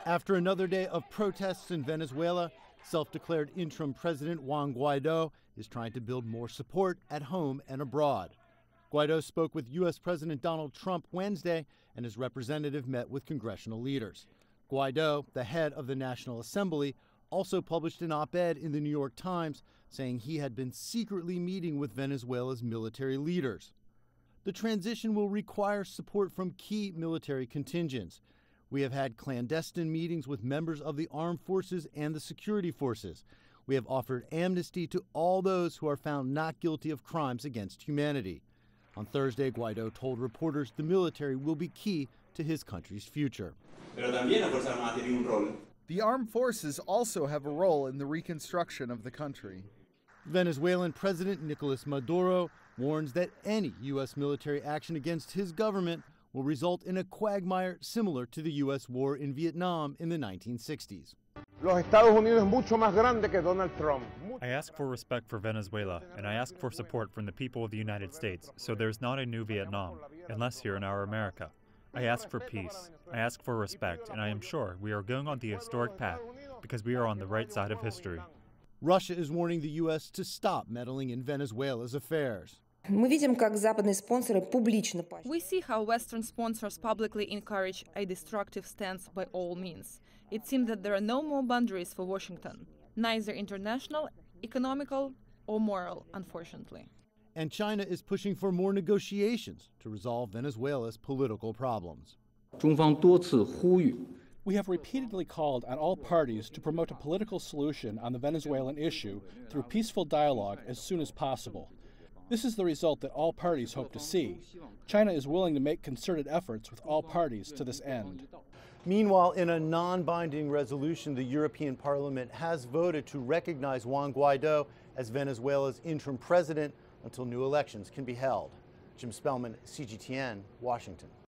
After another day of protests in Venezuela, self-declared interim President Juan Guaido is trying to build more support at home and abroad. Guaido spoke with U.S. President Donald Trump Wednesday, and his representative met with congressional leaders. Guaido, the head of the National Assembly, also published an op-ed in the New York Times saying he had been secretly meeting with Venezuela's military leaders. The transition will require support from key military contingents. We have had clandestine meetings with members of the armed forces and the security forces. We have offered amnesty to all those who are found not guilty of crimes against humanity. On Thursday, Guaido told reporters the military will be key to his country's future. The armed forces also have a role in the reconstruction of the country. Venezuelan President Nicolas Maduro warns that any U.S. military action against his government will result in a quagmire similar to the U.S. war in Vietnam in the 1960s. I ask for respect for Venezuela, and I ask for support from the people of the United States, so there's not a new Vietnam, unless here in our America. I ask for peace, I ask for respect, and I am sure we are going on the historic path because we are on the right side of history. Russia is warning the U.S. to stop meddling in Venezuela's affairs. We see how Western sponsors publicly encourage a destructive stance by all means. It seems that there are no more boundaries for Washington, neither international, economical, or moral, unfortunately. And China is pushing for more negotiations to resolve Venezuela's political problems. We have repeatedly called on all parties to promote a political solution on the Venezuelan issue through peaceful dialogue as soon as possible. This is the result that all parties hope to see. China is willing to make concerted efforts with all parties to this end. Meanwhile, in a non-binding resolution, the European Parliament has voted to recognize Juan Guaido as Venezuela's interim president until new elections can be held. Jim Spellman, CGTN, Washington.